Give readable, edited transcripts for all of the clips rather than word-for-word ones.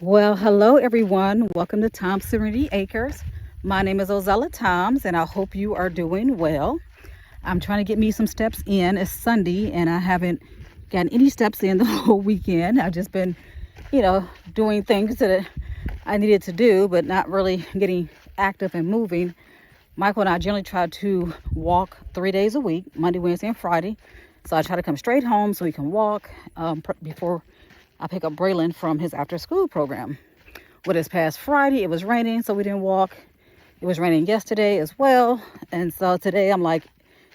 Well, hello everyone. Welcome to Tom's Serenity Acres. My name is Ozella Toms, and I hope you are doing well. I'm trying to get me some steps in. It's Sunday, and I haven't gotten any steps in the whole weekend. I've just been, doing things that I needed to do, but not really getting active and moving. Michael and I generally try to walk 3 days a week, Monday, Wednesday, and Friday. So I try to come straight home so we can walk before I pick up Braylon from his after school program. Well, this past Friday, it was raining, so we didn't walk. It was raining yesterday as well. And so today I'm like,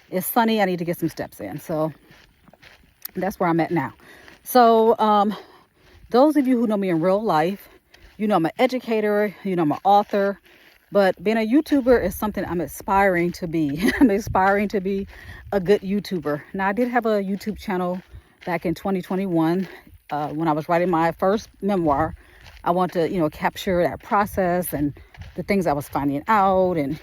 it's sunny. I need to get some steps in. So that's where I'm at now. So those of you who know me in real life, you know I'm an educator, you know I'm an author. But being a YouTuber is something I'm aspiring to be. I'm aspiring to be a good YouTuber. Now, I did have a YouTube channel back in 2021 when I was writing my first memoir. I want to, capture that process and the things I was finding out and,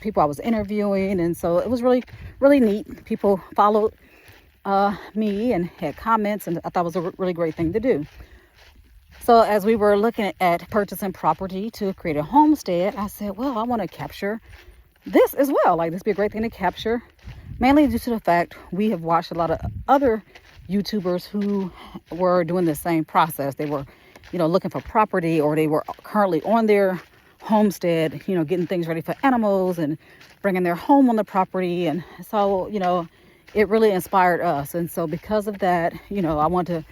people I was interviewing. And so it was really, really neat. People followed me and had comments, and I thought it was a really great thing to do. So as we were looking at purchasing property to create a homestead, I said, well, I want to capture this as well. Like, this would be a great thing to capture, mainly due to the fact we have watched a lot of other YouTubers who were doing the same process. They were, looking for property, or they were currently on their homestead, getting things ready for animals and bringing their home on the property. And so, it really inspired us. And so because of that, I want to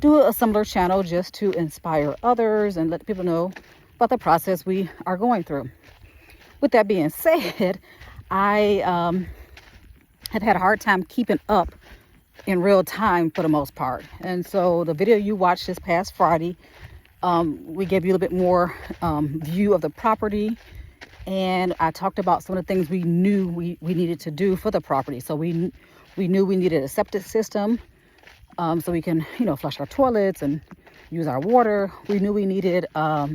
do a similar channel just to inspire others and let people know about the process we are going through. With that being said, I have had a hard time keeping up in real time for the most part. And so the video you watched this past Friday, we gave you a little bit more view of the property. And I talked about some of the things we knew we needed to do for the property. So we knew we needed a septic system, so we can, flush our toilets and use our water. We knew we needed a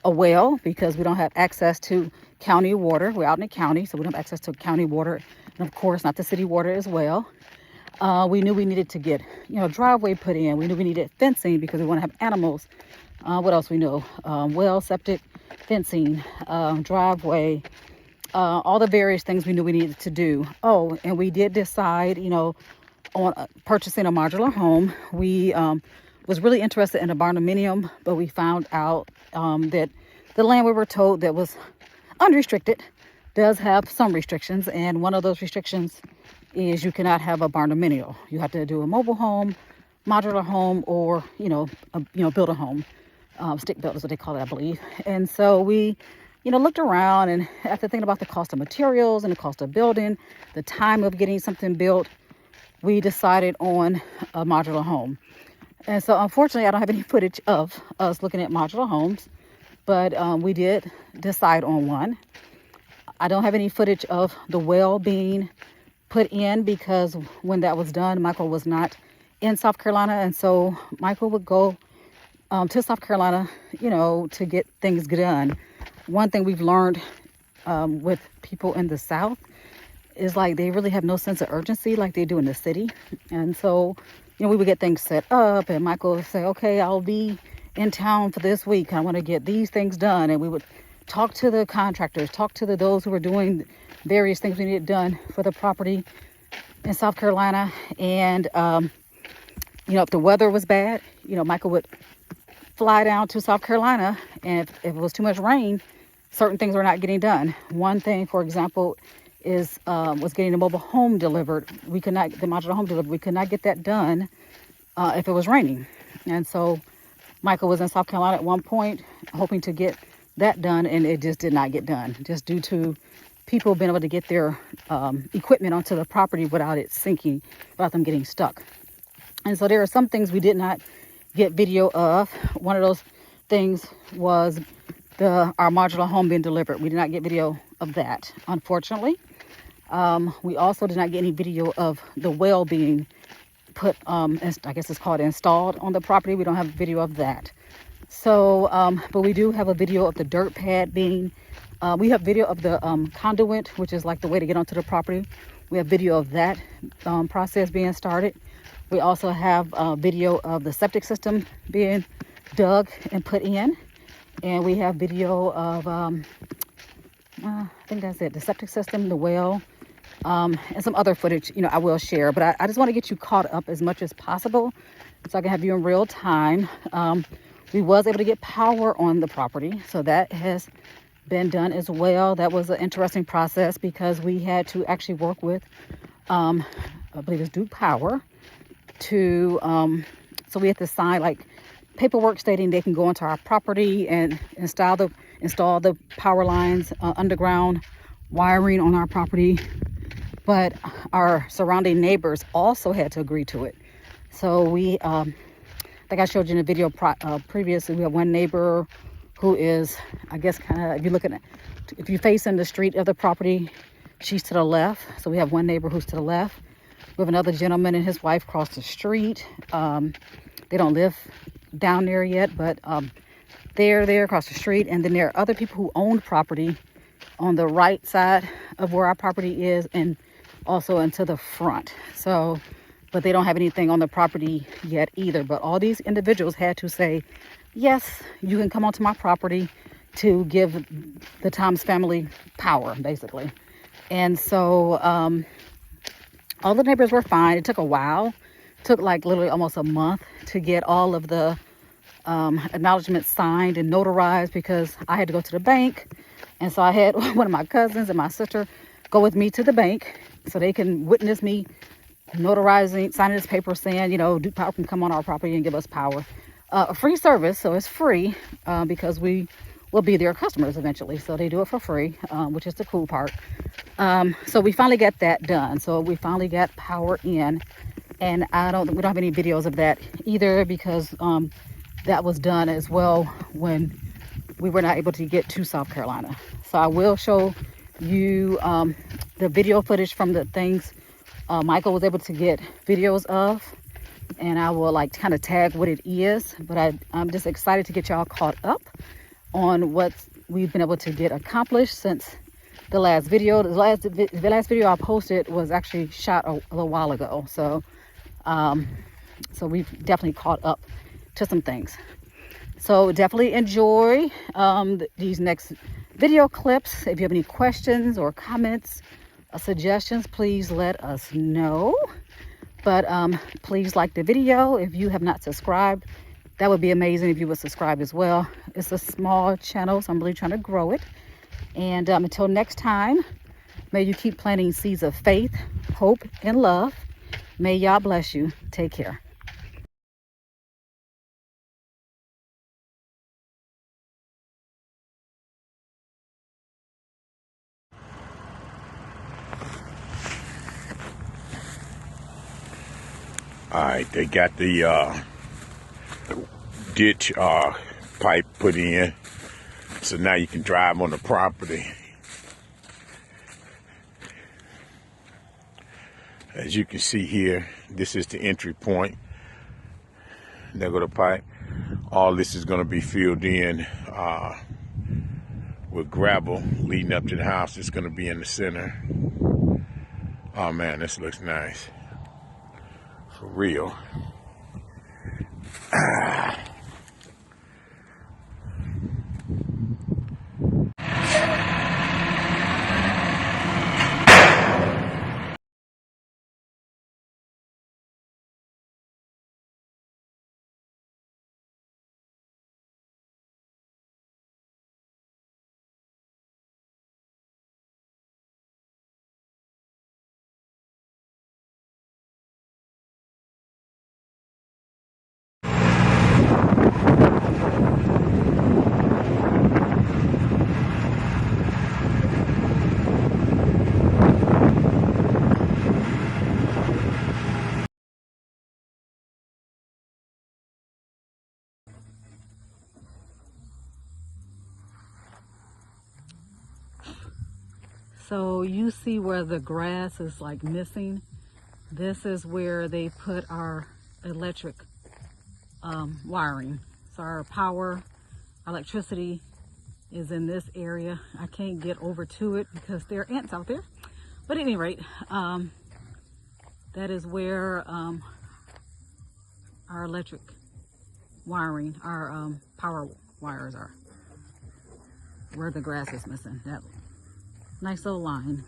well because we don't have access to county water. We're out in the county, so we don't have access to county water. And of course, not the city water as well. We knew we needed to get, driveway put in. We knew we needed fencing because we want to have animals. What else we know? Well, septic, fencing, driveway, all the various things we knew we needed to do. Oh, and we did decide, on purchasing a modular home. We was really interested in a barndominium, but we found out that the land we were told that was unrestricted does have some restrictions, and one of those restrictions is you cannot have a barndominium. You have to do a mobile home, modular home, or build a home. Stick built is what they call it, I believe. And so we looked around, and after thinking about the cost of materials and the cost of building, the time of getting something built, we decided on a modular home. And so unfortunately, I don't have any footage of us looking at modular homes, but we did decide on one. I don't have any footage of the well being put in because when that was done, Michael was not in South Carolina. And so Michael would go to South Carolina, to get things done. One thing we've learned with people in the South is like they really have no sense of urgency like they do in the city. And so, we would get things set up, and Michael would say, okay, I'll be in town for this week. I want to get these things done. And we would talk to the contractors, talk to those who were doing various things we needed done for the property in South Carolina. And, if the weather was bad, Michael would fly down to South Carolina. And if it was too much rain, certain things were not getting done. One thing, for example, was getting the mobile home delivered. We could not, the modular home delivered. We could not get that done if it was raining. And so Michael was in South Carolina at one point, hoping to get that done, and it just did not get done, just due to people being able to get their equipment onto the property without it sinking, without them getting stuck. And so there are some things we did not get video of. One of those things was our modular home being delivered. We did not get video of that, unfortunately. We also did not get any video of the well being put, I guess it's called installed on the property. We don't have video of that. So, but we do have a video of the dirt pad being, we have video of the conduit, which is like the way to get onto the property. We have video of that process being started. We also have a video of the septic system being dug and put in. And we have video of, I think that's it, the septic system, the well, and some other footage, I will share. But I just want to get you caught up as much as possible so I can have you in real time. We was able to get power on the property, so that has been done as well. That was an interesting process because we had to actually work with, I believe it's Duke Power, to, so we had to sign like paperwork stating they can go into our property and install the power lines, underground wiring on our property. But our surrounding neighbors also had to agree to it. So we, like I showed you in the video previously, we have one neighbor who is, I guess, kind of, if you face in the street of the property, she's to the left. So we have one neighbor who's to the left. We have another gentleman and his wife across the street. They don't live down there yet, but they're there across the street. And then there are other people who own property on the right side of where our property is and also into the front. So, but they don't have anything on the property yet either. But all these individuals had to say, yes, you can come onto my property to give the Thoms family power, basically. And so all the neighbors were fine. It took a while. It took like literally almost a month to get all of the acknowledgments signed and notarized because I had to go to the bank. And so I had one of my cousins and my sister go with me to the bank so they can witness me notarizing, signing this paper saying, Duke Power can come on our property and give us power. A free service, so it's free because we will be their customers eventually. So they do it for free, which is the cool part. So we finally got that done. So we finally got power in, and we don't have any videos of that either because that was done as well when we were not able to get to South Carolina. So I will show you the video footage from the things Michael was able to get videos of, and I will like kind of tag what it is. But I'm just excited to get y'all caught up on what we've been able to get accomplished since the last video. The last video I posted was actually shot a little while ago. So so we've definitely caught up to some things. So definitely enjoy these next video clips. If you have any questions or comments or suggestions, please let us know. But please like the video. If you have not subscribed, that would be amazing if you would subscribe as well. It's a small channel, so I'm really trying to grow it. And until next time, may you keep planting seeds of faith, hope, and love. May Yah bless you. Take care. All right, they got the ditch pipe put in, so now you can drive on the property. As you can see here, this is the entry point. There go the pipe. All this is going to be filled in with gravel leading up to the house. It's going to be in the center. Oh man, this looks nice. For real. So you see where the grass is like missing. This is where they put our electric wiring. So our power, electricity is in this area. I can't get over to it because there are ants out there. But at any rate, that is where our electric wiring, our power wires are. Where the grass is missing. That nice little line.